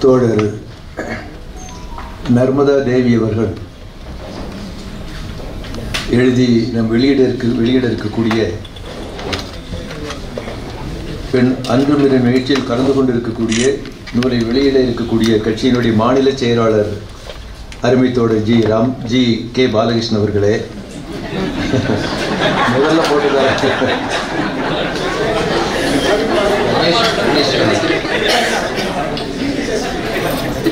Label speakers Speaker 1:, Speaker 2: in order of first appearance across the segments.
Speaker 1: தோழர் நர்மதா தேவி அவர்கள் எழுதி நம் வெளியிட இருக்கக்கூடிய பெண் அன்றும் இரு நிகழ்ச்சியில் கலந்து கொண்டிருக்கக்கூடிய நூலை வெளியிட இருக்கக்கூடிய கட்சியினுடைய மாநில செயலாளர் அருமை தோழர் ஜி கே பாலகிருஷ்ணன் அவர்களே, முதல்ல போட்டுதான்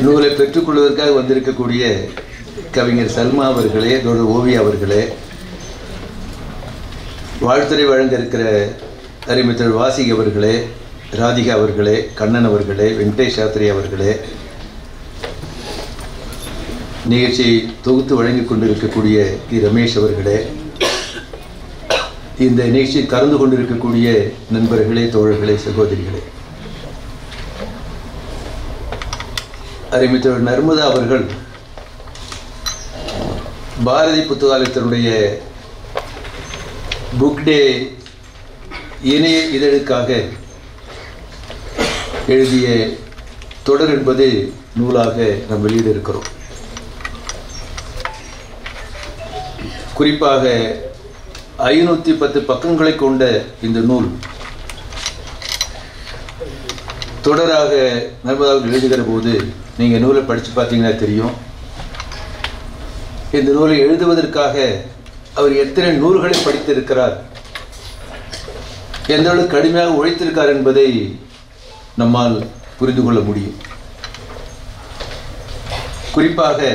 Speaker 1: நூலை பெற்றுக்கொள்வதற்காக வந்திருக்கக்கூடிய கவிஞர் சல்மா அவர்களே, தோழர் ஓவியா அவர்களே, வாழ்த்துறை வழங்க இருக்கிற அறிமுத்தர் வாசிக் அவர்களே, ராதிகா அவர்களே, கண்ணன் அவர்களே, வெங்கடேஷ் சாஸ்திரி அவர்களே, நிகழ்ச்சியை தொகுத்து வழங்கிக் கொண்டிருக்கக்கூடிய ரமேஷ் அவர்களே, இந்த நிகழ்ச்சியில் கலந்து கொண்டிருக்கக்கூடிய நண்பர்களே, தோழர்களே, சகோதரிகளே, அறிமுத்தர் நர்மதா அவர்கள் பாரதி புத்தகாலயத்தினுடைய புக் டே இணைய இதழுக்காக எழுதிய தொடர் என்பது நூலாக நாம் வெளியிட இருக்கிறோம். குறிப்பாக 510 பக்கங்களை கொண்ட இந்த நூல் தொடராக நர்மதாவில் எழுதுகிற போது நீங்கள் நூலை படித்து பார்த்தீங்கன்னா தெரியும், இந்த நூலை எழுதுவதற்காக அவர் எத்தனை நூல்களை படித்திருக்கிறார், எந்த அளவுக்கு கடுமையாக உழைத்திருக்கார் என்பதை நம்மால் புரிந்து கொள்ள முடியும். குறிப்பாக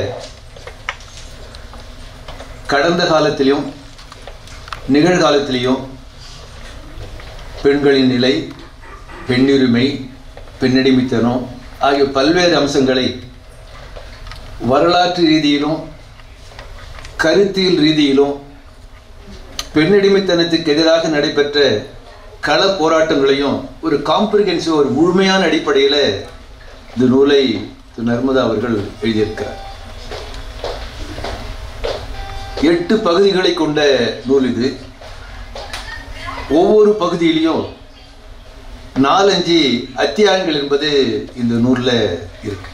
Speaker 1: கடந்த காலத்திலும் நிகழ்காலத்திலையும் பெண்களின் நிலை, பெண்ணுரிமை, பெண்ணடிமைத்தனம் ஆகிய பல்வேறு அம்சங்களை வரலாற்று ரீதியிலும் கருத்தியல் ரீதியிலும் பெண்ணடிமைத்தனத்துக்கு எதிராக நடைபெற்ற கள போராட்டங்களையும் ஒரு காம்ப்ரிஹென்சிவ், ஒரு முழுமையான அடிப்படையில் இந்த நூலை நர்மதா அவர்கள் எழுதியிருக்கிறார். 8 பகுதிகளை கொண்ட நூல் இது. ஒவ்வொரு பகுதியிலையும் 4-5 அத்தியாயங்கள் என்பது இந்த நூலில் இருக்கு.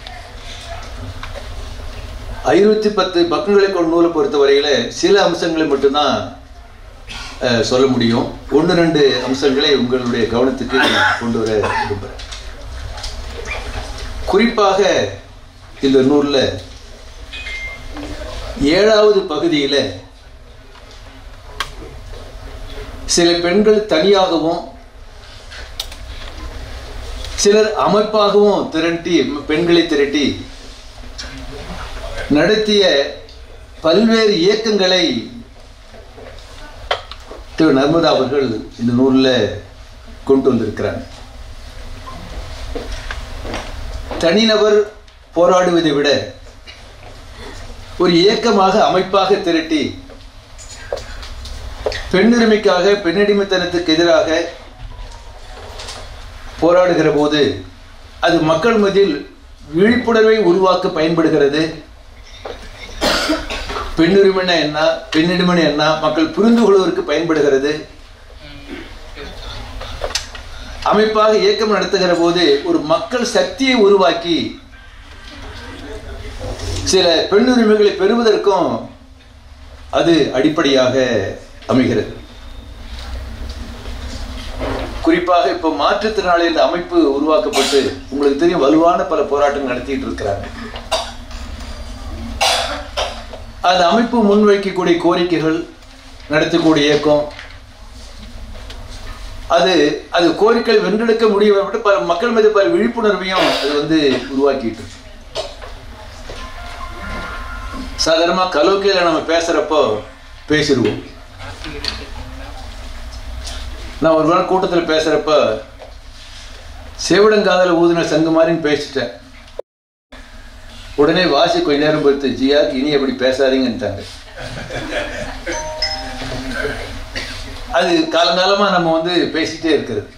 Speaker 1: 510 பக்கங்களை கொண்ட நூலை பொறுத்தவரையில் சில அம்சங்களை மட்டும்தான் சொல்ல முடியும். 1-2 அம்சங்களை உங்களுடைய கவனத்துக்கு கொண்டு வர விரும்புகிறேன். குறிப்பாக இந்த நூலில் 7வது பகுதியில் சில பெண்கள் தனியாகவும் சிலர் அமைப்பாகவும் பெண்களை திரட்டி நடத்திய பல்வேறு இயக்கங்களை திரு நர்மதா அவர்கள் இந்த நூலில் கொண்டு வந்திருக்கிறார். தனிநபர் போராடுவதை விட ஒரு இயக்கமாக, அமைப்பாக திரட்டி பெண்ணுரிமைக்காக, பெண்ணடிமைத்தனத்துக்கு எதிராக போராடுகிற போது அது மக்கள் மத்தியில் விழிப்புணர்வை உருவாக்க பயன்படுகிறது. பெண்ணுரிமைனா என்ன, பெண்ணடிமை என்ன மக்கள் புரிந்து கொள்வதற்கு பயன்படுகிறது. அமைப்பாக இயக்கம் நடத்துகிற போது ஒரு மக்கள் சக்தியை உருவாக்கி சில பெண்ணுரிமைகளை பெறுவதற்கும் அது அடிப்படையாக அமைகிறது. குறிப்பாக இப்போ மாற்றுத்திறனாளிகள் அமைப்பு உருவாக்கப்பட்டு உங்களுக்கு தெரியும், வலுவான பல போராட்டங்கள் நடத்திட்டு இருக்கிறாங்க. அந்த அமைப்பு முன்வைக்கக்கூடிய கோரிக்கைகள், நடத்தக்கூடிய இயக்கம், அது கோரிக்கைகள் வென்றெடுக்க முடியும். பல மக்கள் மீது பல விழிப்புணர்வையும் அது உருவாக்கிட்டு. சாதாரணமாக கலோக்கியில் நம்ம பேசுறப்போ பேசிடுவோம். நான் ஒரு நாள் கூட்டத்தில் பேசுறப்ப சேவடங்காதல ஊதுன சங்கு மாதிரின்னு பேசிட்டேன். உடனே வாசி கொஞ்ச நேரம் பொறுத்து, ஜியா இனி அப்படி பேசாதீங்கன்ட்டாங்க. அது காலங்காலமா நம்ம பேசிட்டே இருக்கிறது.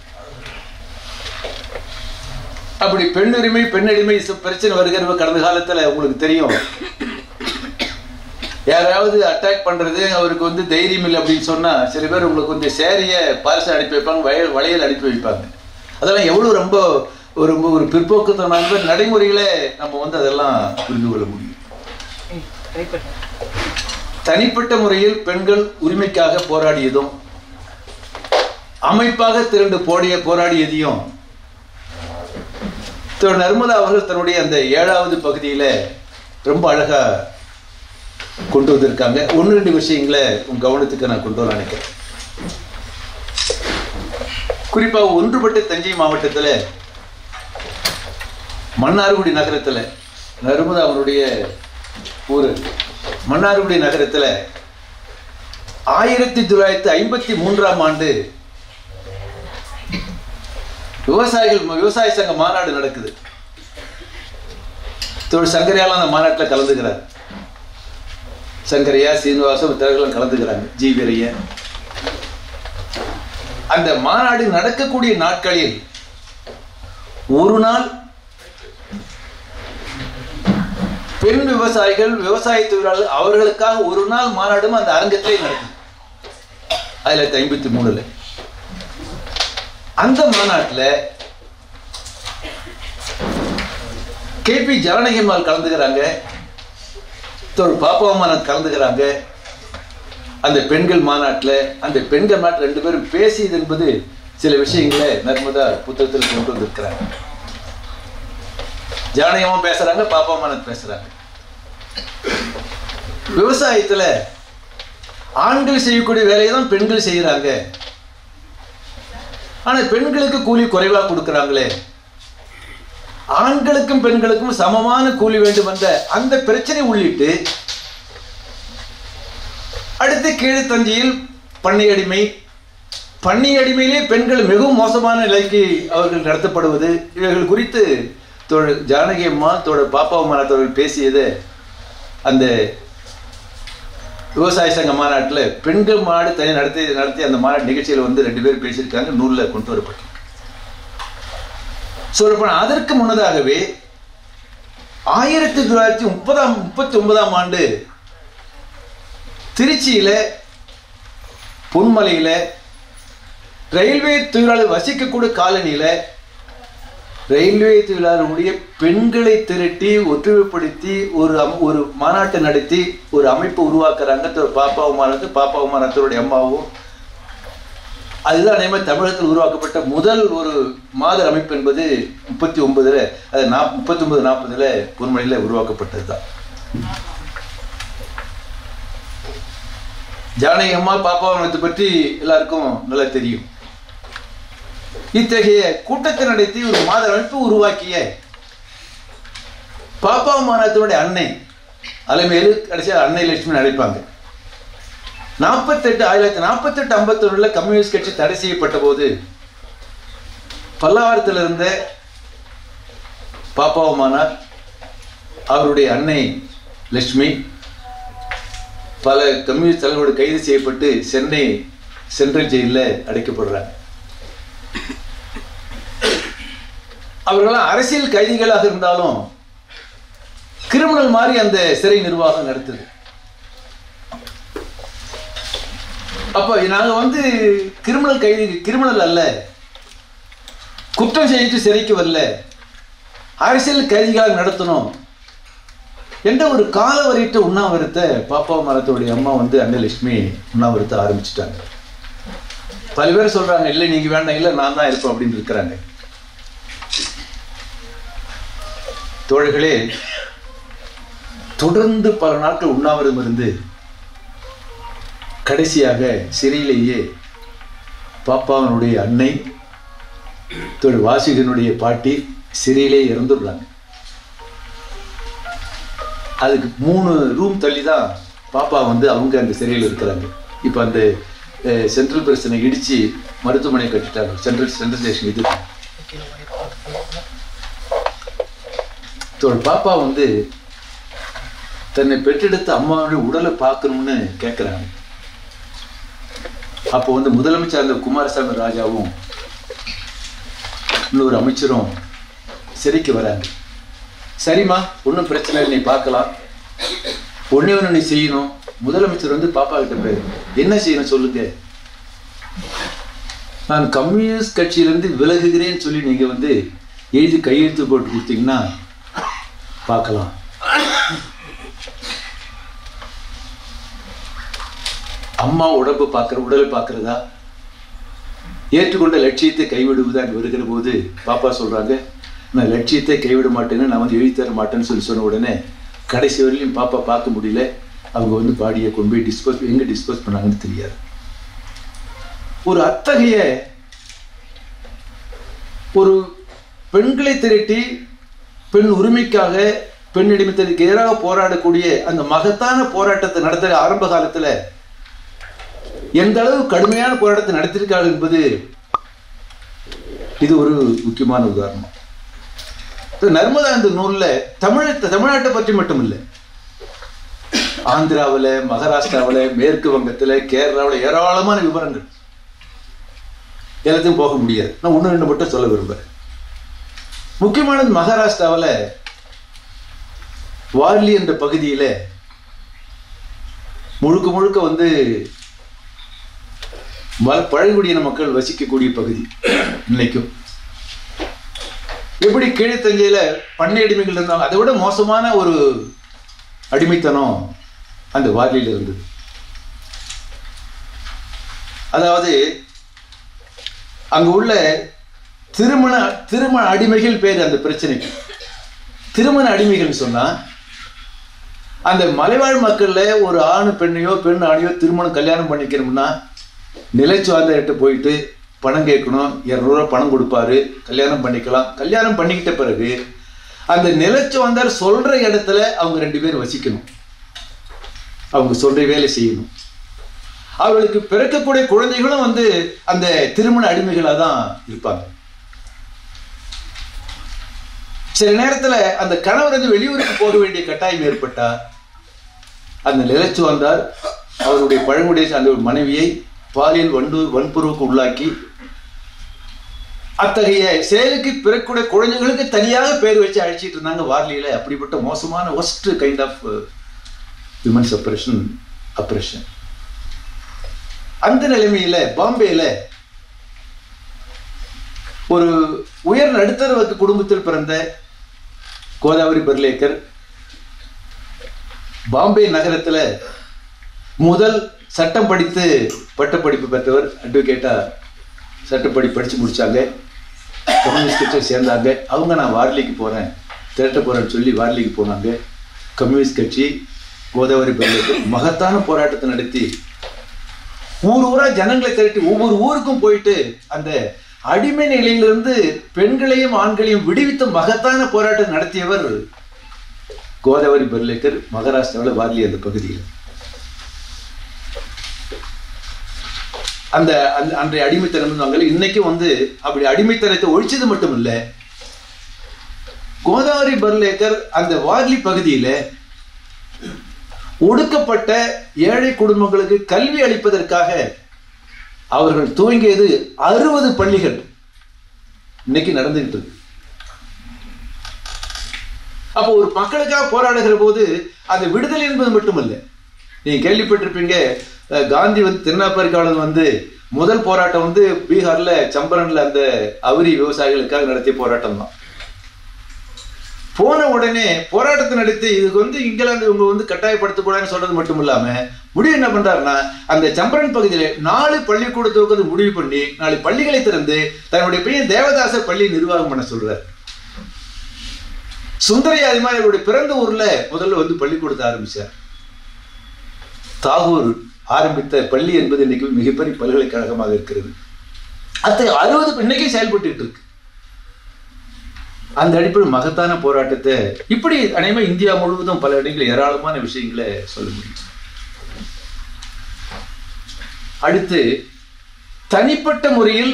Speaker 1: அப்படி பெண்ணுரிமை, பெண்ணடிமை பிரச்சனை வருகிற கடந்த காலத்துல உங்களுக்கு தெரியும், யாராவது அட்டாக் பண்றது, அவருக்கு தைரியம் இல்லை அப்படின்னு சொன்னா சில பேர் உங்களுக்கு சேரிய பாரிசை அனுப்பி வைப்பாங்க, வளையல் அனுப்பி வைப்பாங்க. அதெல்லாம் எவ்வளவு ரொம்ப ஒரு ஒரு பிற்போக்குத்தனமான நடைமுறையில நம்ம வந்து அதெல்லாம் புரிந்து கொள்ள முடியும். தனிப்பட்ட முறையில் பெண்கள் உரிமைக்காக போராடியதும் அமைப்பாக திரண்டு போராடியதையும் நர்மதா அவர்கள் தன்னுடைய அந்த 7வது பகுதியில ரொம்ப அழகா கொண்டு வந்திருக்காங்க. 1-2 விஷயங்களை உங்க கவனத்துக்கு நான் கொண்டு வர நினைக்கிறேன். குறிப்பாக ஒன்றுபட்ட தஞ்சை மாவட்டத்தில் மன்னார்குடி நகரத்தில் நர்மதா அவருடைய ஊர் மன்னார்குடி நகரத்தில் 1953ஆம் ஆண்டு விவசாய சங்க மாநாடு நடக்குது. சங்கரையால் அந்த மாநாட்டில் கலந்துக்கிறார். சங்கரையா, சீனிவாசம் இத்தவர்களும் கலந்துக்கிறாங்க, ஜி வீரையன். அந்த மாநாடு நடக்கக்கூடிய நாட்களில் ஒரு நாள் பெண் விவசாயிகள், விவசாய தொழிலாளர்கள் அவர்களுக்காக ஒரு நாள் மாநாடும் அந்த அரங்கத்திலே நடக்குது 1953. அந்த மாநாட்டில் KP ஜானகி அம்மாள் கலந்துக்கிறாங்க, பாப்பாவம்மா கலந்துக்கிறாங்க. அந்த பெண்கள் மாநாட்டில் அந்த பெண்கள் மாநாட்டில் 2 பேரும் பேசியது என்பது சில விஷயங்களை நர்மதா புத்தகத்தில் கொண்டு வந்திருக்கிறாங்க. ஜானகியம்மா பேசுறாங்க, பாப்பாவம்மா பேசுறாங்க. விவசாயத்துல ஆண்கள் செய்யக்கூடிய வேலையை தான் பெண்கள் செய்யறாங்க. ஆனா பெண்களுக்கு கூலி குறைவா கொடுக்கறாங்களே, ஆண்களுக்கும் பெண்களுக்கும் சமமான கூலி வேண்டும் என்ற அந்த பிரச்சனை உள்ளிட்டு அடுத்து கீழ்த்தஞ்சையில் பண்ணை அடிமையிலே பெண்கள் மிகவும் மோசமான நிலைக்கு அவர்கள் நடத்தப்படுவது, இவர்கள் குறித்து ஜானகி அம்மா பாப்பாவம்மா அவர்கள் பேசியது அந்த விவசாய சங்க மாநாட்டில் பெண்கள் மாநாடு தனி நடத்தி அந்த மாநாட்டு நிகழ்ச்சியில் வந்து 2 பேர் பேசியிருக்காங்க, நூலில் கொண்டு வரப்பட்டு. சொல்லப்போனால் அதற்கு முன்னதாகவே 1939ஆம் ஆண்டு திருச்சியில பொன்மலையில ரயில்வே தொழிலாளர் வசிக்கக்கூடிய காலனியில ரயில்வே தொழிலாளர்களுடைய பெண்களை திரட்டி ஒற்றுமைப்படுத்தி ஒரு மாநாட்டை நடத்தி ஒரு அமைப்பு உருவாக்குறாங்க. பாப்பாவுமானத்தோடைய அம்மாவும். அதுதான் அதே மாதிரி தமிழகத்தில் உருவாக்கப்பட்ட முதல் ஒரு மாதர் அமைப்பு என்பது 39 அது 39-40 பொன்மலையில் உருவாக்கப்பட்டது தான். ஜானகி அம்மா பாப்பாவனத்தை பற்றி எல்லாருக்கும் நல்லா தெரியும். இத்தகைய கூட்டத்தை நடத்தி ஒரு மாதர் அமைப்பு உருவாக்கிய பாப்பாவமானத்தினுடைய அன்னை அலைமேலு கடைசியாக அன்னை லட்சுமி அழைப்பாங்க. 1948-51 கம்யூனிஸ்ட் கட்சி தடை செய்யப்பட்ட போது பல்லாவரத்தில் இருந்த பாப்பாவமானார் அவருடைய அன்னை லட்சுமி பல கம்யூனிஸ்ட் தலைவரோடு கைது செய்யப்பட்டு சென்னை சென்ட்ரல் ஜெயிலில் அடைக்கப்படுறாங்க. அவர்களாம் அரசியல் கைதிகளாக இருந்தாலும் கிரிமினல் மாதிரி அந்த சிறை நிர்வாகம் நடத்துது. அப்ப நாங்க வந்து கிரிமினல் அல்ல, குற்றம் செய்து சிறைக்கு வரல, அரசியல் கைதிகளாக நடத்தணும் என்ற ஒரு காலவரையிட்ட உண்ணாவிரத்தை பாப்பாவமானத்தோடைய அம்மா வந்து அன்னை லட்சுமி உண்ணாவிரத்தை ஆரம்பிச்சுட்டாங்க. பல பேர் சொல்றாங்க இல்லை நீங்க வேண்டாம், இல்லை நான் தான் இருப்பேன் அப்படின்னு இருக்கிறாங்க. தோழர்களே, தொடர்ந்து பல நாட்கள் உண்ணாவிரதம் இருந்து கடைசியாக சிறையிலேயே பாப்பாவனுடைய அன்னை வாசிகனுடைய பாட்டி சிறையிலே இறந்துடுறாங்க. அதுக்கு 3 ரூம் தள்ளி தான் பாப்பா வந்து அவங்க அந்த சிறையில் இருக்கிறாங்க. இப்போ அந்த சென்ட்ரல் பிரச்சனை இடிச்சு மருத்துவமனை கட்டிட்டாங்க, சென்ட்ரல் ஸ்டேஷன். இது பாப்பா வந்து தன்னை பெற்றெடுத்த அம்மாவுடைய உடலை பார்க்கணும்னு கேட்குறாங்க. அப்போ வந்து முதலமைச்சர் அந்த குமாரசாமி ராஜாவும் இன்னொரு அமைச்சரும் சிறைக்கு வராங்க. சரிம்மா, ஒன்றும் பிரச்சனை இல்லை, நீ பார்க்கலாம், ஒன்று நீ செய்யணும். முதலமைச்சர் வந்து பாப்பா கிட்ட போய் என்ன செய்யணும் சொல்லுங்க, நான் கம்யூனிஸ்ட் கட்சியிலிருந்து விலகுகிறேன்னு சொல்லி நீங்க வந்து எழுதி கையெழுத்து போட்டு கொடுத்தீங்கன்னா பார்க்கலாம். அம்மா உடலை பார்க்கறதா, ஏற்றுக்கொண்ட லட்சியத்தை கைவிடுவதா வருகிற போது பாப்பா சொல்றாங்க, நான் லட்சியத்தை கைவிட மாட்டேன்னு, நான் வந்து எழுதி தர மாட்டேன்னு சொன்ன உடனே கடைசி வரையிலும் பாப்பா பார்க்க முடியல. அவங்க வந்து பாடியை கொண்டு போய் எங்க டிஸ்போஸ் பண்ணாங்கன்னு தெரியாது. ஒரு அத்தகைய ஒரு பெண்களை திரட்டி பெண் உரிமைக்காக, பெண் அடிமைத்தனத்துக்கு எதிராக போராடக்கூடிய அந்த மகத்தான போராட்டத்தை நடத்த ஆரம்ப காலத்துல எந்த அளவு கடுமையான போராட்டத்தை நடத்தியிருக்கார்கள் என்பது இது ஒரு முக்கியமான உதாரணம். நர்மதா இந்த நூல்ல தமிழ்நாட்டை பற்றி மட்டும் இல்லை, ஆந்திராவில், மகாராஷ்டிராவில், மேற்கு வங்கத்தில், கேரளாவில் ஏராளமான விவரங்கள். எல்லாத்தையும் போக முடியாது, நான் ஒன்று ரெண்டு மட்டும் சொல்ல விரும்புகிறேன். முக்கியமானது மகாராஷ்டிராவில் வார்லி என்ற பகுதியில் முழுக்க முழுக்க வந்து பழங்குடியின மக்கள் வசிக்கக்கூடிய பகுதி. இன்னைக்கும் எப்படி கீழ்த்தஞ்சையில பண்ணை அடிமைகள் இருந்தாங்க, அதை விட மோசமான ஒரு அடிமைத்தனம் அந்த வார்லியில் இருந்தது. அதாவது அங்கு உள்ள திருமண அடிமைகள் பேர் அந்த பிரச்சனைக்கு. திருமண அடிமைகள் சொன்னா அந்த மலைவாழ் மக்கள்ல ஒரு ஆணு பெண்ணையோ பெண் ஆணையோ கல்யாணம் பண்ணிக்கணும்னா நிலச்சுவார்ந்த போயிட்டு பணம் கேட்கணும், 200 ரூபா பணம் கொடுப்பாரு, கல்யாணம் பண்ணிக்கலாம். கல்யாணம் பண்ணிக்கிட்ட பிறகு அந்த நிலச்சுவார்ந்தார் சொல்ற இடத்துல அவங்க 2 பேரும் வசிக்கணும், அவங்க சொல்ற வேலை செய்யணும். அவர்களுக்கு பிறக்கக்கூடிய குழந்தைகளும் வந்து அந்த திருமண அடிமைகளாக தான் இருப்பாங்க. சில நேரத்துல அந்த கணவர் வந்து வெளியூருக்கு போக வேண்டிய கட்டாயம் ஏற்பட்டா அந்த நிலச்சுவார்ந்தார் அவருடைய பழங்குடிய அந்த மனைவியை பாலியல் வன்புறவுக்கு உள்ளாக்கி அத்தகைய செயலுக்கு பிறக்கூடிய குழந்தைகளுக்கு தனியாக பேர் வச்சு அழைச்சிட்டு இருந்தாங்க வார்லியில. அப்படிப்பட்ட மோசமான ஒஸ்ட் கைண்ட் ஆஃப் விமன் அப்ரேஷன். அந்த நிலைமையில பாம்பேல ஒரு உயர் நடுத்தர வர்க்க குடும்பத்தில் பிறந்த கோதாவரி பர்லேக்கர் பாம்பே நகரத்துல முதல் சட்டம் படித்து பட்டப்படிப்பு பெற்றவர். அட்வொகேட்டா படிச்சு முடிச்சாங்க. கம்யூனிஸ்ட் கட்சியை சேர்ந்தாங்க. அவங்க நான் வார்லிக்கு போறேன், திரட்ட போறேன்னு சொல்லி வார்லிக்கு போனாங்க. கம்யூனிஸ்ட் கட்சி கோதாவரி பர்லேக்கர் மகத்தான போராட்டத்தை நடத்தி ஊரா ஜனங்களை திரட்டி ஒவ்வொரு ஊருக்கும் போயிட்டு அந்த அடிமை நிலையிலிருந்து பெண்களையும் ஆண்களையும் விடுவித்த மகத்தான போராட்டம் நடத்தியவர் கோதாவரி பர்லேக்கர், மகாராஷ்டிராவில் வார்லி அந்த பகுதியில். அந்த அன்றைய அடிமைத்தனம் இன்னைக்கும் வந்து அப்படி அடிமைத்தனத்தை ஒழிச்சது மட்டும் இல்ல, கோதாவரி பர்லேக்கர் அந்த வார்லி பகுதியில ஒடுக்கப்பட்ட ஏழை குடும்பங்களுக்கு கல்வி அளிப்பதற்காக அவர்கள் துவங்கியது 60 பள்ளிகள் இன்னைக்கு நடந்துகிட்டு இருக்கு. அப்போ ஒரு மக்களுக்காக போராடுகிற போது அந்த விடுதலை என்பது மட்டுமல்ல. நீங்க கேள்விப்பட்டிருப்பீங்க, காந்தி வந்து தென்னாப்பிரிக்காவில் வந்து முதல் போராட்டம் வந்து பீகார்ல சம்பரன்ல அந்த அவுரி விவசாயிகளுக்காக நடத்திய போராட்டம் தான். போன உடனே போராட்டத்தை நடத்தி இதுக்கு வந்து இங்கிலாந்து இவங்க வந்து கட்டாயப்படுத்தக்கூடாதுன்னு சொல்றது மட்டும் இல்லாம முடிவு என்ன பண்றாருன்னா அந்த சம்பரன் பகுதியில 4 பள்ளிக்கூடத்துக்கு முடிவு பண்ணி 4 பள்ளிகளை திறந்து தன்னுடைய பையன் தேவதாசர் பள்ளி நிர்வாகம் பண்ண சொல்றாரு. சுந்தரையா அது மாதிரி அவருடைய பிறந்த ஊர்ல முதல்ல வந்து பள்ளிக்கூடத்தை ஆரம்பிச்சார். தாகூர் ஆரம்பித்த பள்ளி என்பது இன்னைக்கு மிகப்பெரிய பல்கலைக்கழகமாக இருக்கிறது. அது 60 இன்னைக்கு செயல்பட்டு இருக்கு. அந்த அடிப்படையில் மகத்தான போராட்டத்தை இப்படி அனைவருமே இந்தியா முழுவதும் பல இடங்களில் ஏராளமான விஷயங்களை சொல்ல முடியும். அடுத்து தனிப்பட்ட முறையில்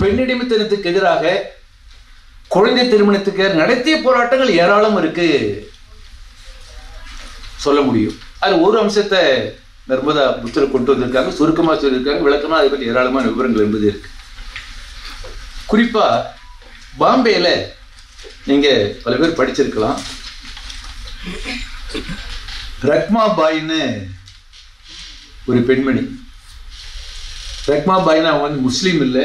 Speaker 1: பெண்ணடிமைத்தனத்துக்கு எதிராக, குழந்தை திருமணத்துக்கு நடத்திய போராட்டங்கள் ஏராளம் இருக்கு சொல்ல முடியும். அது ஒரு அம்சத்தை நர்மதா புத்தகம் கொண்டு வந்திருக்காங்க, சுருக்கமா சொல்லியிருக்காங்க, விளக்கமா அதை பற்றி ஏராளமான விவரங்கள் என்பது இருக்கு. குறிப்பா பாம்பேல நீங்க பல பேர் படிச்சிருக்கலாம், ரக்மா பாய்னு ஒரு பெண்மணி. ரக்மா பாய்னா அவங்க வந்து முஸ்லீம் இல்லை,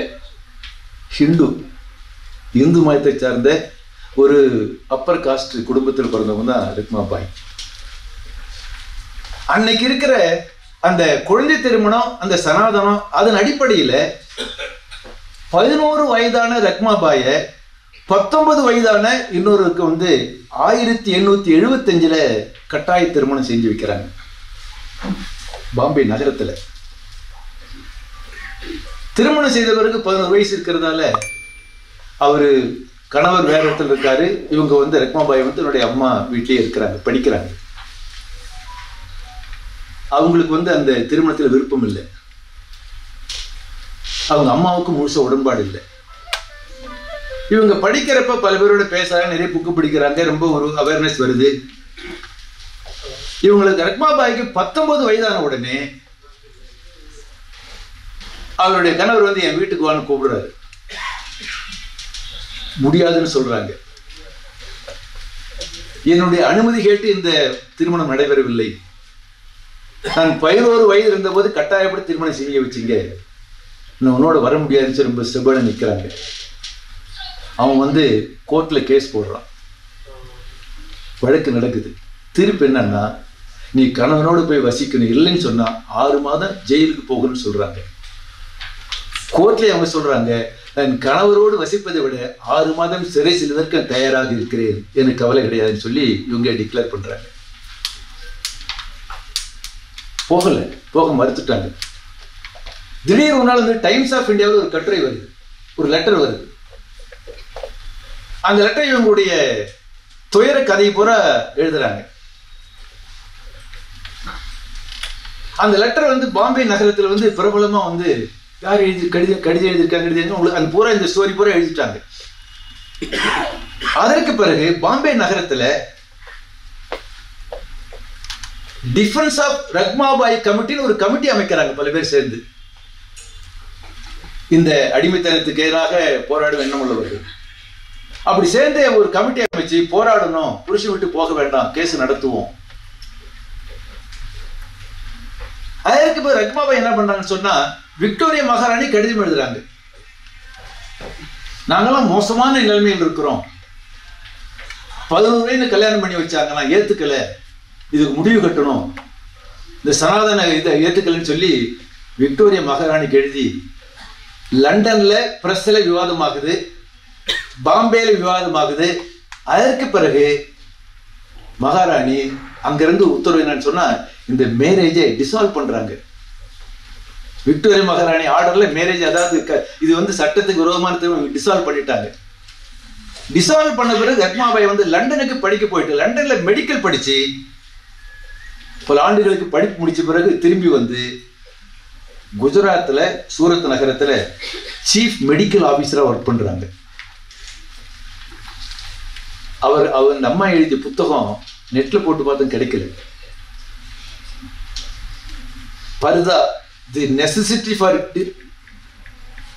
Speaker 1: ஹிந்து. இந்து மதத்தை சார்ந்த ஒரு அப்பர் காஸ்ட் குடும்பத்தில் பிறந்தவங்க தான் ரக்மாபாய். அன்னைக்கு இருக்கிற அந்த குழந்தை திருமணம், அந்த சனாதனம், அதன் அடிப்படையில் 11 வயதான ரக்மாபாய 19 வயதான இன்னொருக்கு 1875 கட்டாய திருமணம் செஞ்சு வைக்கிறாங்க பாம்பே நகரத்துல. திருமணம் செய்த பிறகு 11 வயசு இருக்கிறதால அவரு கணவர் வேற இடத்துல இருக்காரு. இவங்க ரக்மாபாய் என்னுடைய அம்மா வீட்டிலேயே இருக்கிறாங்க, படிக்கிறாங்க. அவங்களுக்கு அந்த திருமணத்துல விருப்பம் இல்லை. அவங்க அம்மாவுக்கு முழுச உடன்பாடு இல்லை. இவங்க படிக்கிறப்ப பல பேரோட பேசுறாங்க, நிறைய புக்கு படிக்கிறாங்க, ரொம்ப ஒரு அவேர்னஸ் வருது. இவங்களுக்கு ரக்மாபாய்க்கு 19 வயதான உடனே அவருடைய கணவர் என் வீட்டுக்கு வான்னு கூப்பிடுறாரு. முடியாதுன்னு சொல்றாங்க. என்னுடைய அனுமதி கேட்டு இந்த திருமணம் நடைபெறவில்லை. நான் 11 வயது இருந்த போது கட்டாயப்படி திருமணம் செய்ய வச்சிங்க, நான் உன்னோட வர முடியாதுன்னு ரொம்ப ஸ்டெபனா நிற்கிறாங்க. அவன் கோர்ட்ல கேஸ் போடுறான், வழக்கு நடக்குது. திருப்பி என்னன்னா, நீ கணவனோடு போய் வசிக்கணும், இல்லைன்னு சொன்னா 6 மாதம் ஜெயிலுக்கு போகணும்னு சொல்றாங்க. கோர்ட்ல அவங்க சொல்றாங்க, நான் கணவரோடு வசிப்பதை விட 6 மாதம் சிறை செல்வதற்கு தயாராக இருக்கிறேன், எனக்கு கவலை கிடையாதுன்னு சொல்லி இவங்க டிக்ளேர் பண்றாங்க. போக மறுத்துட்டாங்க. திடீர் ஒரு நாள் டைம்ஸ் ஆஃப் இந்தியாவில் ஒரு கட்டுரை வருது, ஒரு லெட்டர் வருது. அந்த லெட்டர் இவங்களுடைய துயர கதையை பூரா எழுதுறாங்க. அந்த லெட்டர் பாம்பே நகரத்துல பிரபலமா யார் கடிதம் எழுதியிருக்காங்க, உங்களுக்கு அந்த பூரா இந்த ஸ்டோரி பூரா எழுதிட்டாங்க. அதற்கு பிறகு பாம்பே நகரத்துல டிஃபென்ஸ் ஆஃப் ரக்மாபாய் கமிட்டின்னு ஒரு கமிட்டி அமைக்கிறாங்க, பல பேர் சேர்ந்து. இந்த அடிமைத்தனத்துக்கு எதிராக போராடும் எண்ணம் உள்ளவர்கள் அப்படி சேர்ந்து ஒரு கமிட்டி அமைச்சு போராடணும், புருஷன் விட்டு போக வேண்டாம், கேஸ் நடத்துவோம். அதற்கு பிறகு ரக்மாபாய் என்ன பண்றாங்கன்னு சொன்னா, விக்டோரியா மகாராணி கடிதம் எழுதுறாங்க, நாங்கெல்லாம் மோசமான நிலைமையில் இருக்கிறோம், 11 வயது கல்யாணம் பண்ணி வச்சாங்க, நான் ஏத்துக்கல, இதுக்கு முடிவு கட்டணும், இந்த சனாதன இதை ஏத்துக்கலன்னு சொல்லி விக்டோரியா மகாராணிக்கு எழுதி லண்டன்ல பிரஸ்ல விவாதமாகுது, பாம்பேல விவாதமாகுது. அதற்கு பிறகு மகாராணி அங்கிருந்து உத்தரவு என்னன்னு சொன்னா, இந்த மேரேஜை டிசால்வ் பண்றாங்க. விக்டோரியா மகாராணி ஆர்டர்ல மேரேஜ், அதாவது இது சட்டத்துக்கு விரோதமான டிசால்வ் பண்ணிட்டாங்க. டிசால்வ் பண்ண பிறகு ரக்மாபாய் லண்டனுக்கு படிக்க போயிட்டு லண்டன்ல மெடிக்கல் படிச்சு பல ஆண்டுகளுக்கு படிப்பு முடிச்ச பிறகு திரும்பி குஜராத்ல சூரத் நகரத்துல சீஃப் மெடிக்கல் ஆபீசரா ஒர்க் பண்றாங்க. அவர் அம்மா எழுதிய புத்தகம் நெட்ல போட்டு பார்த்தும் கிடைக்கல. பர்தா, தி நெசசிட்டி ஃபார்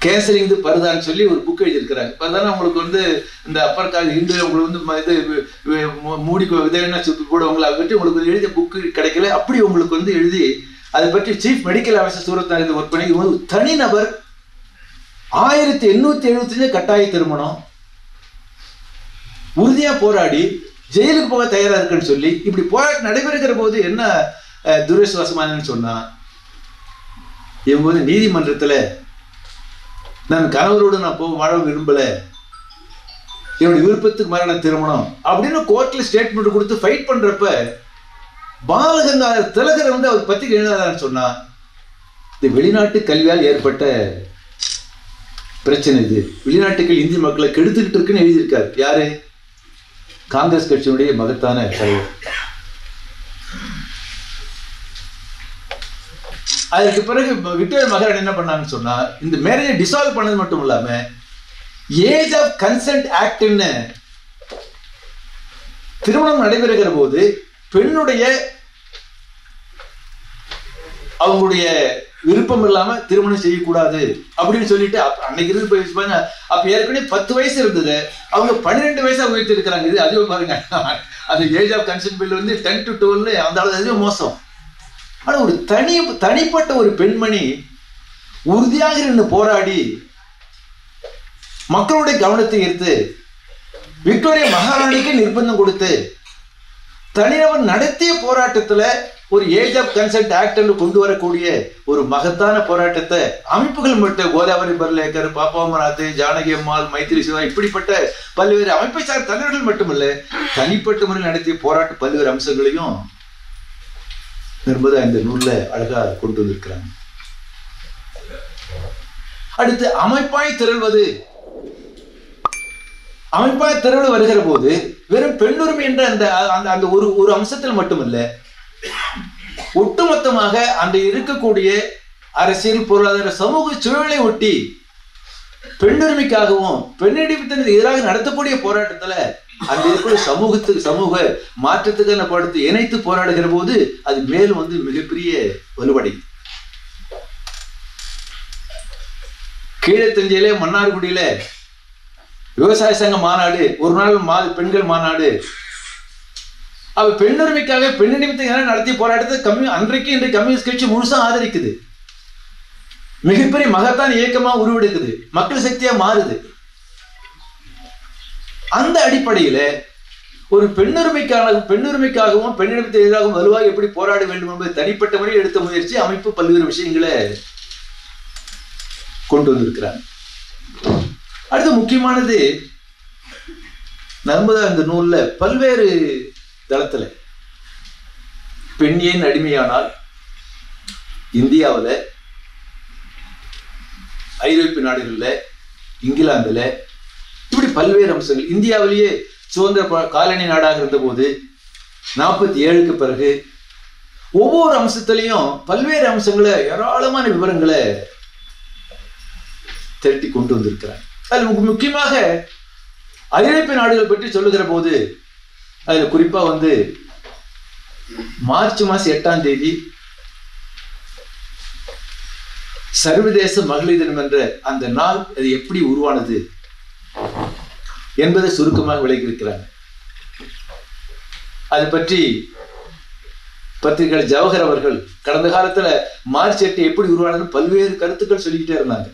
Speaker 1: கேன்சலிங் தி பர்தான்னு சொல்லி ஒரு புக் எழுதியிருக்கிறாங்க. பர்தானா உங்களுக்கு இந்த அப்பர் கால் ஹிந்து உங்களுக்கு இது மூடி இதை என்ன போடுவாங்களா, அதை பற்றி உங்களுக்கு எழுதிய புக்கு கிடைக்கல. அப்படி உங்களுக்கு எழுதி அதை பற்றி சீஃப் மெடிக்கல் ஆஃபீஸர் சூரத் நகரத்தில் ஒர்க் பண்ணி ஒரு தனிநபர் 1875 கட்டாய திருமணம், உறுதியா போராடி ஜெயிலுக்கு போக தயாரா இருக்குன்னு சொல்லி இப்படி போராட்டம் நடைபெறுகிற போது என்ன துரவிசுவாசமானு சொன்னா, இவங்க நீதிமன்றத்துல நான் கணவரோடு நான் வாழ விரும்பல, என்னுடைய விருப்பத்துக்கு மரண திருமணம் அப்படின்னு கோர்ட்ல ஸ்டேட்மெண்ட் கொடுத்து ஃபைட் பண்றப்ப பாலகங்காதர் திலகர் அவர் பத்திரிகை எழுதாதான்னு சொன்னா, இது வெளிநாட்டு கல்வியால் ஏற்பட்ட பிரச்சனை, இது வெளிநாட்டுகள் இந்திய மக்களை கெடுத்துக்கிட்டு இருக்குன்னு எழுதியிருக்காரு. யாரு? காங்கிரஸ் கட்சியினுடைய மகத்தான தலைவர். அதற்கு பிறகு விக்டோரியா மகாராணி என்ன பண்ணாங்கன்னு சொன்னா, இந்த மேரேஜை டிசால்வ் பண்ணது மட்டும் இல்லாம ஏஜ் ஆஃப் கன்சென்ட் ஆக்ட்னு திருமணம் நடைபெறுகிற போது பெண்ணுடைய அவங்களுடைய விருப்பம் இல்லாம திருமணம் செய்யக்கூடாது அப்படின்னு சொல்லிட்டு அன்னைக்கு இருந்து போய் வச்சுப்பாங்க. அப்ப ஏற்கனவே 10 வயசு இருந்தது, அவங்க 12 வயசா உயர்த்தி இருக்கிறாங்க. இது அதிகம் பாருங்க, அந்த age of consent bill 10 to 12 அந்த அளவு அதிகம் மோசம். ஆனா ஒரு தனிப்பட்ட ஒரு பெண்மணி உறுதியாக நின்று போராடி மக்களுடைய கவனத்தை ஈர்த்து விக்டோரியா மகாராணிக்கு நிர்பந்தம் கொடுத்து தனிநபர் நடத்திய போராட்டத்துல ஒரு ஏஜ் ஆஃப் கன்சென்ட் ஆக்ட் என்று கொண்டு வரக்கூடிய ஒரு மகத்தான போராட்டத்தை அமைப்புகள் மட்டும் கோதாவரி பர்லேக்கர், பாப்பா அமர்நாத், ஜானகி அம்மாள், மைத்திரி சிவா இப்படிப்பட்ட பல்வேறு அமைப்பை சார் தலைவர்கள் மட்டுமல்ல தனிப்பட்ட முறையில் நடத்திய போராட்ட பல்வேறு அம்சங்களையும் நர்மதா இந்த நூல்ல அழகா கொண்டு வந்திருக்கிறாங்க. அடுத்து அமைப்பாய் திரள்வது. அமைப்பாய் திரள் வருகிற போது வெறும் பெண்ணுரிமை என்ற அந்த ஒரு அம்சத்தில் மட்டுமல்ல, ஒட்டுமொத்தமாக அந்த இருக்கக்கூடிய அரசியல், பொருளாதார, சமூக சூழலை ஒட்டி பெண்ணுரிமைக்காகவும் பெண்ணடிமைத்தனத்துக்கு எதிராக நடத்தக்கூடிய போராட்டத்துல அந்த இருக்கக்கூடிய சமூக மாற்றத்துக்கான போராட்டத்தை இணைத்து போராடுகிற போது அது மேலும் மிகப்பெரிய வலுவடை. கீழத்தஞ்சையிலே மன்னார்குடியில விவசாய சங்க மாநாடு, ஒரு நாள் பெண்கள் மாநாடு, அவ பெண்ணுரிமைக்காக பெண்ணடிமைத்தை நடத்திய போராட்டத்தை அன்றைக்கு இன்றைக்கு கம்யூனிஸ்ட் கட்சி முழுசா ஆதரிக்குது. மிகப்பெரிய மகத்தான இயக்கமா உருவெடுக்குது, மக்கள் சக்தியா மாறுது. அந்த அடிப்படையில ஒரு பெண்ணுரிமைக்காகவும் பெண்ணடிமைக்கு எதிராகவும் வலுவாக எப்படி போராட வேண்டும் என்பது தனிப்பட்ட முறையில் எடுத்த முயற்சி. அமைப்பு பல்வேறு விஷயங்களை கொண்டு வந்திருக்கிறாங்க. அடுத்து முக்கியமானது, நர்மதா இந்த நூல்ல பல்வேறு தளத்துல பெண் ஏன் அடிமையானால் இந்தியாவில், ஐரோப்பிய நாடுகள்ல, இங்கிலாந்துல, இப்படி பல்வேறு அம்சங்கள். இந்தியாவிலேயே சுதந்திர காலனி நாடாக இருந்த போது 47க்கு பிறகு ஒவ்வொரு அம்சத்திலையும் பல்வேறு அம்சங்களை, ஏராளமான விவரங்களை திரட்டி கொண்டு வந்திருக்கிறார். அதில் முக்கியமாக ஐரோப்பிய நாடுகள் பற்றி சொல்லுகிற போது அதுல குறிப்பா மார்ச் மாசம் 8ஆம் தேதி சர்வதேச மகளிர் தினம் என்ற அந்த நாள் அது எப்படி உருவானது என்பதை சுருக்கமாக விளக்கியிருக்கிறாங்க. அது பற்றி பத்திரிகை ஜவஹர் அவர்கள் கடந்த காலத்துல மார்ச் 8 எப்படி உருவானது பல்வேறு கருத்துக்கள் சொல்லிக்கிட்டே இருந்தாங்க.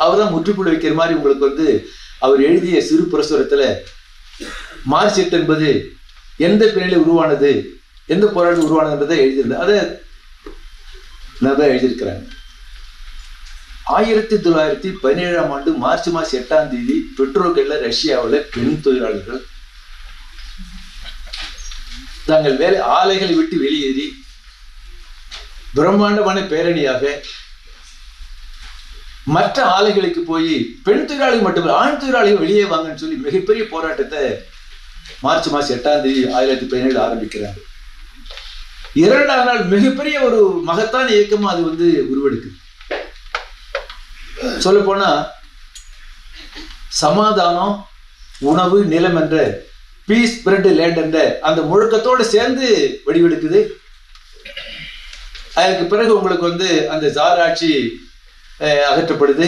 Speaker 1: அவர் தான் முற்றுப்புள்ளி வைக்கிற மாதிரி உங்களுக்கு அவர் எழுதிய சிறு பிரசுரத்துல மார்ச் 8 என்பது எந்த பின்னணியில் உருவானது, எந்த போராட்டம் உருவானதுன்றதை எழுதியிருந்தார். அதை நான் எழுதியிருக்கிறாங்க. 1917ஆம் ஆண்டு மார்ச் மாசம் 8ஆம் தேதி பெட்ரோல்கள்ல ரஷ்யாவில் பெண் தொழிலாளர்கள் தங்கள் ஆலைகளை விட்டு வெளியேறி பிரம்மாண்டமான பேரணியாக மற்ற ஆலைகளுக்கு போய் பெண் தொழிலாளிகள் மட்டுமல்ல ஆண் தொழிலாளிகள் வெளியே வாங்கன்னு சொல்லி மிகப்பெரிய போராட்டத்தை மார்ச் மாசம் 8ஆம் தேதி 1917 ஆரம்பிக்கிறாங்க. 2ஆம் நாள் மிகப்பெரிய ஒரு மகத்தான இயக்கமா அது உருவெடுக்குது. சொல்ல போனா சமாதானம், உணவு, நிலம் என்ற பீஸ், பிரெட், லேண்ட் என்ற அந்த முழக்கத்தோடு சேர்ந்து வடிவெடுக்குது. அதுக்கு பிறகு உங்களுக்கு அந்த ஜார் ஆட்சி அகற்றப்படுது.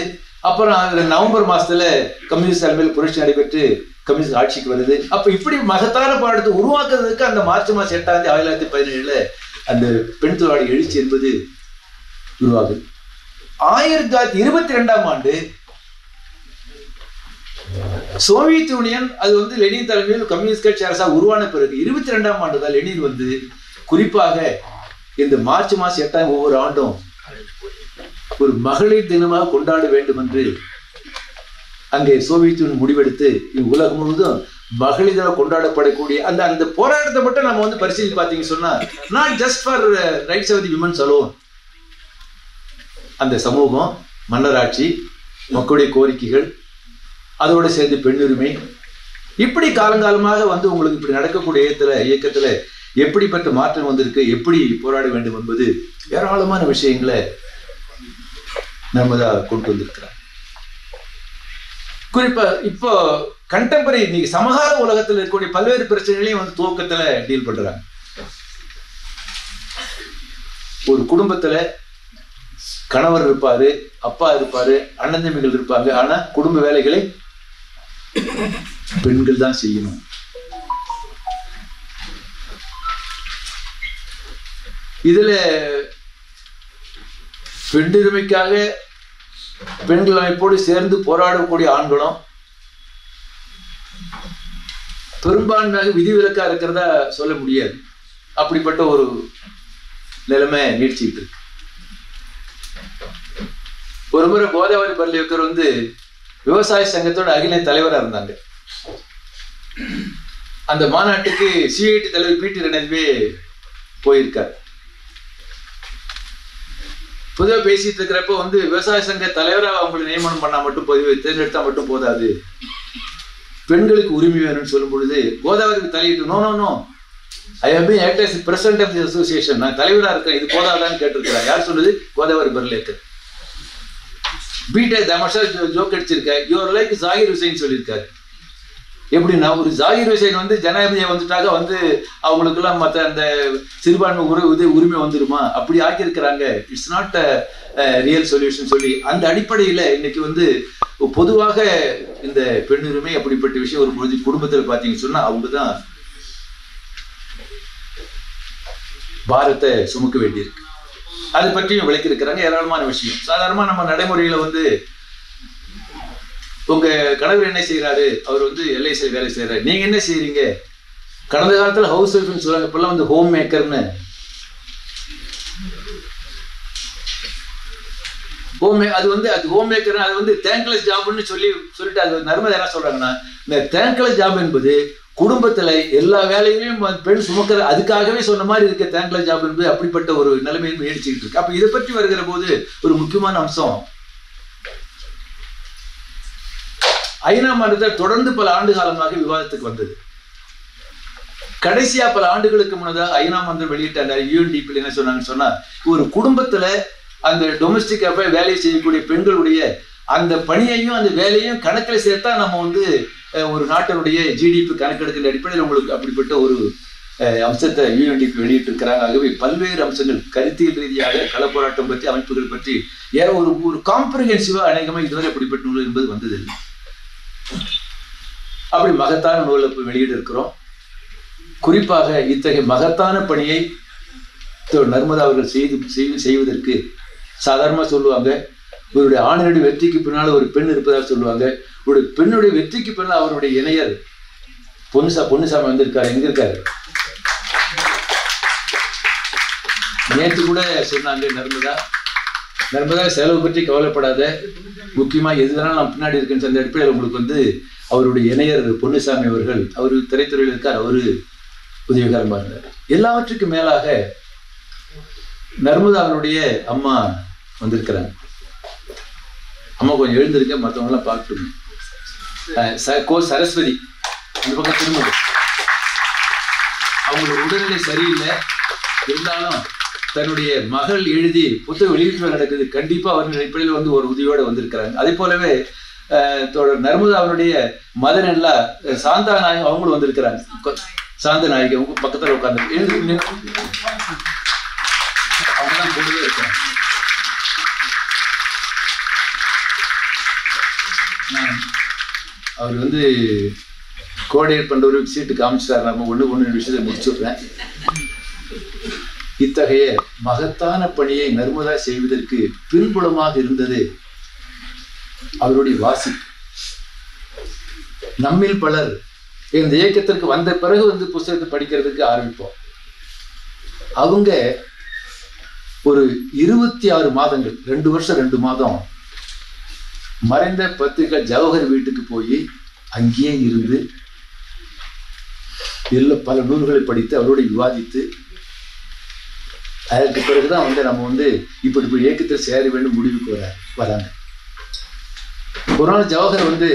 Speaker 1: அப்புறம் நவம்பர் மாசத்துல கம்யூனிஸ்ட் தலைமையில் புரட்சி நடைபெற்று கம்யூனிஸ்ட் ஆட்சிக்கு வருது. அப்ப இப்படி மகத்தான போராட்டத்தை உருவாக்குறதுக்கு அந்த மார்ச் மாசம் 8ஆம் தேதி 1917 அந்த பெண் தொழிலாளி எழுச்சி என்பது உருவாகுது. 1922ஆம் ஆண்டு சோவியத் யூனியன் அது லெனின் தலைமையில் கம்யூனிஸ்ட் கட்சி அரசாக உருவான பிறகு 22ஆம் ஆண்டு தான் லெனின் குறிப்பாக இந்த மார்ச் மாசம் 8ஆம் ஒவ்வொரு ஆண்டும் ஒரு மகளிர் தினமாக கொண்டாட வேண்டும் என்று அங்கே சோவியத் யூனியன் முடிவெடுத்து உலகம் முழுவதும் மகளிர் தினம் கொண்டாடப்படக்கூடிய அந்த போராட்டத்தை மட்டும் நம்ம பரிசீலித்து பார்த்தீங்க சொன்னா, not just for rights of the women's alone, அந்த சமூகம், மன்னராட்சி, மக்களுடைய கோரிக்கைகள், அதோடு சேர்ந்து பெண்ணுரிமை, இப்படி காலங்காலமாக உங்களுக்கு இப்படி நடக்கக்கூடிய இயக்கத்துல எப்படிப்பட்ட மாற்றம் வந்திருக்கு, எப்படி போராட வேண்டும் என்பது ஏராளமான விஷயங்களை நர்மதா கொண்டு வந்திருக்கிறார். குறிப்பா இப்போ கண்டெம்பரரி இன்னைக்கு சமகால உலகத்தில் இருக்கக்கூடிய பல்வேறு பிரச்சனைகளையும் துவக்கத்துல டீல் பண்றாங்க. ஒரு குடும்பத்துல கணவர் இருப்பாரு, அப்பா இருப்பாரு, அண்ணன் தம்பிகள் இருப்பாங்க. ஆனா குடும்ப வேலைகளை பெண்கள் தான் செய்யணும். இதுல பெண்ணுரிமைக்காக பெண்கள் அமைப்போடு சேர்ந்து போராடக்கூடிய ஆண்களும், பெரும்பான்மையாக விதிவிலக்கா இருக்கிறதா சொல்ல முடியாது. அப்படிப்பட்ட ஒரு நிலைமை நீடிச்சுட்டு இருக்கு. ஒரு முறை கோதாவரி பர்லேக்கர் வந்து விவசாய சங்கத்தோட அகில தலைவராக இருந்தாங்க. அந்த மாநாட்டுக்கு சிஐடி தலைவர் பி.டி. ரணத்வே போயிருக்கார். பொதுவாக பேசிட்டு இருக்கிறப்ப வந்து விவசாய சங்க தலைவராக அவங்களை நியமனம் பண்ணா மட்டும் தேர்ந்தெடுத்தா மட்டும் போதாது, பெண்களுக்கு உரிமை வேணும்னு சொல்லும் பொழுது கோதாவரிக்கு தலையிட்டு no I have been act as president of the association, நான் தலைவராக இருக்கேன், இது போதாதான்னு கேட்டிருக்கிறார். யார் சொன்னது? கோதாவரி பர்லேக்கர். பீட்டை தமாஷா ஜோக் அடிச்சிருக்க, யுவர் லைக் ஜாகிர் ஹுசைன் சொல்லியிருக்காரு. எப்படின்னா, ஒரு ஜாகிர் ஹுசைன் வந்து ஜனாதிபதியை வந்துட்டாக வந்து அவங்களுக்கெல்லாம் மற்ற அந்த சிறுபான்மை உரிமை வந்துருமா, அப்படி ஆக்கியிருக்கிறாங்க. It's not a real solution சொல்லி அந்த அடிப்படையில் இன்னைக்கு வந்து பொதுவாக இந்த பெண்ணுரிமை அப்படிப்பட்ட விஷயம் ஒரு பொழுது குடும்பத்தில் பார்த்தீங்கன்னு சொன்னா அவங்க தான் பாரத்தை சுமக்க வேண்டியிருக்கு. அது பற்றியும் விளக்கியிருக்கிறாங்க. ஏராளமான விஷயம். சாதாரணமா நம்ம நடைமுறையில வந்து உங்க கணவர் என்ன செய்யறாரு, அவர் வந்து எல்ஐசி வேலை செய்யறாரு, நீங்க என்ன செய்யறீங்க? கடந்த காலத்துல ஹவுஸ் ஒய்ஃப்னு சொல்லுவாங்க, இப்பெல்லாம் வந்து ஹோம் மேக்கர்னு. அது வந்து அது ஹோம் மேக்கர், அது வந்து தேங்க்லெஸ் ஜாப்னு சொல்லிட்டு அது நர்மதா என்ன சொல்றாங்கன்னா, இந்த தேங்க்லெஸ் ஜாப் என்பது குடும்பத்துல எல்லா வேலைகளையும் பெண் சுமக்கிற, அதுக்காகவே சொன்ன மாதிரி இருக்க தேங்க்லெஸ் ஜாப் என்பது அப்படிப்பட்ட ஒரு நிலைமையை நீடிச்சுக்கிட்டு இருக்கு. அப்ப இதை பற்றி வருகிற போது ஒரு முக்கியமான அம்சம், ஐநா மன்றத்தில் தொடர்ந்து பல ஆண்டு காலமாக விவாதத்துக்கு வந்தது. கடைசியா பல ஆண்டுகளுக்கு முன்னதாக ஐநா மன்றம் வெளியிட்ட UNDP என்ன சொன்னாங்கன்னு சொன்னா, ஒரு குடும்பத்துல அந்த டொமஸ்டிக் அஃபேர் வேலையை செய்யக்கூடிய பெண்களுடைய அந்த பணியையும் அந்த வேலையும் கணக்கில் சேர்த்தா நம்ம வந்து ஒரு நாட்டினுடைய GDP கணக்கெடுக்கிற அடிப்படையில் உங்களுக்கு அப்படிப்பட்ட ஒரு அம்சத்தை UNDP வெளியிட்டு இருக்கிறாங்க. ஆகவே பல்வேறு அம்சங்கள் கருத்தியல் ரீதியாக களப்போராட்டம் பற்றி அமைப்புகள் பற்றி ஒரு காம்ப்ரிஹென்சிவா அநேகமாக இதுவரை அப்படிப்பட்ட நூல் என்பது வந்ததில்லை. அப்படி மகத்தான நூலை வெளியிட இருக்கிறோம். குறிப்பாக இத்தகைய மகத்தான பணியை நர்மதா அவர்கள் செய்வதற்கு சாதாரணமா சொல்லுவாங்க, இவருடைய ஆணினுடைய வெற்றிக்கு பின்னால் ஒரு பெண் இருப்பதாக சொல்லுவாங்க. ஒரு பெண்ணுடைய வெற்றிக்கு பின்னால் அவருடைய இணையர் பொன்னுசாமி வந்திருக்காரு. எங்க இருக்காரு? நேற்று கூட சொன்னாங்க, நர்மதா செலவு பற்றி கவலைப்படாத, முக்கியமா எதுனாலும் நான் பின்னாடி இருக்கேன்னு அந்த அடிப்படையில் உங்களுக்கு வந்து அவருடைய இணையர் பொன்னுசாமி அவர்கள், அவரு திரைத்துறையில் இருக்கார், அவரு உதவிகரமா இருந்தார். எல்லாவற்றுக்கும் மேலாக நர்மதா அவருடைய அம்மா வந்திருக்கிறாங்க. அம்மா கொஞ்சம் எழுந்திருக்க, மற்றவங்க எல்லாம் பார்க்கட்டுங்க. சரஸ்வதி அந்த பக்கம் திரும்ப, அவங்களோட உடல்நிலை சரியில்லை, இருந்தாலும் தன்னுடைய மகள் எழுதி புத்தக வெளியீட்டு நடக்குது, கண்டிப்பா அவர்கள் அடிப்படையில் வந்து ஒரு உதவியோட வந்திருக்கிறாங்க. அதே போலவே நர்மதா அவருடைய மதன் எல்லாம் சாந்தா நாயகி அவங்களும் வந்திருக்கிறாங்க. சாந்த நாயகி அவங்க பக்கத்துல உட்காந்து அவங்கதான் கூடவே இருக்கிறாங்க. அவர் வந்து கோஆர்டினேட் பண்ற ஒரு சீட்டு காமிச்சிட்டாரு. நம்ம ஒன்று விஷயத்தை முடிச்சுடுறேன். இத்தகைய மகத்தான பணியை நர்மதா செய்வதற்கு பின்புலமாக இருந்தது அவருடைய வாசிப்பு. நம்மில் பலர் இந்த இயக்கத்திற்கு வந்த பிறகு வந்து புத்தகத்தை படிக்கிறதுக்கு ஆரம்பிப்போம். அவங்க ஒரு 26 மாதங்கள், 2 வருஷம் 2 மாதம் மறைந்த பத்திரிகை ஜவஹர் வீட்டுக்கு போய் அங்கேயே இருந்து பல நூல்களை படித்து அவரோடு விவாதித்து, அதற்கு பிறகுதான் வந்து நம்ம வந்து இப்படி இயக்கத்தில் சேர வேண்டும் முடிவுக்கு வராங்க. ஒரு நாள் ஜவஹர் வந்து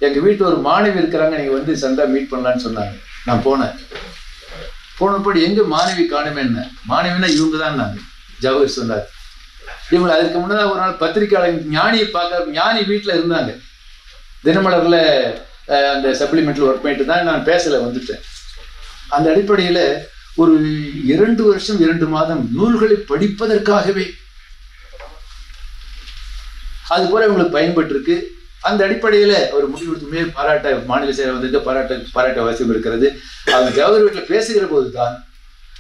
Speaker 1: எங்க வீட்டுல ஒரு மாணவி இருக்கிறாங்க, நீங்க வந்து சண்டா மீட் பண்ணலான்னு சொன்னாங்க. நான் போனபடி எங்க மாணவி காணுமே, என்ன மாணவினா இவங்க தான் நாங்க. ஜவஹர் சொன்னார். இவங்க அதற்கு முன்னதாக ஒரு நாள் பத்திரிகையாளர் ஞானியை பார்க்க, ஞானி வீட்டுல இருந்தாங்க, தினமலர்ல அந்த சப்ளிமெண்ட்ல ஒர்க் பண்ணிட்டு தான் நான் பேசல வந்துட்டேன். அந்த அடிப்படையில ஒரு 2 வருஷம் 2 மாதம் நூல்களை படிப்பதற்காகவே அது போல இவங்களுக்கு பயன்பட்டு இருக்கு. அந்த அடிப்படையில அவர் முடிவெடுத்துமே பாராட்ட மாநில செயலர் வந்து பாராட்ட அவசியம் இருக்கிறது. அவங்க ஜவஹர் வீட்டில் பேசுகிற போதுதான்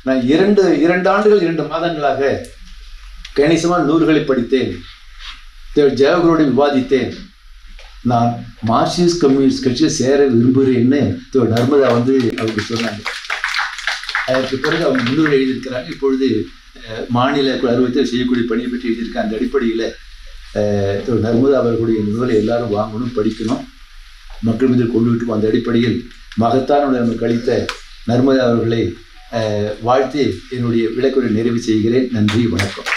Speaker 1: நான் 2 ஆண்டுகள் 2 மாதங்களாக கணிசமான நூல்களை படித்தேன், ஜவஹரோடு விவாதித்தேன். நான் மார்க்சிஸ்ட் கம்யூனிஸ்ட் கட்சியை சேர விரும்புகிறேன்னு நர்மதா வந்து அவருக்கு சொன்னாங்க. அதற்கு பிறகு அவங்க முன்னுரை எழுதியிருக்கிறாங்க. இப்பொழுது மாநில அலுவலகத்தில் செய்யக்கூடிய பணியை பற்றி எழுதியிருக்க. அந்த அடிப்படையில் நர்மதா அவர்களுடைய நூலை எல்லாரும் வாங்கணும், படிக்கணும், மக்கள் மீது கொண்டு விட்டு அந்த அடிப்படையில் மகத்தான நமக்கு அளித்த நர்மதா அவர்களை வாழ்த்து என்னுடைய விளக்குரை நிறைவு செய்கிறேன். நன்றி, வணக்கம்.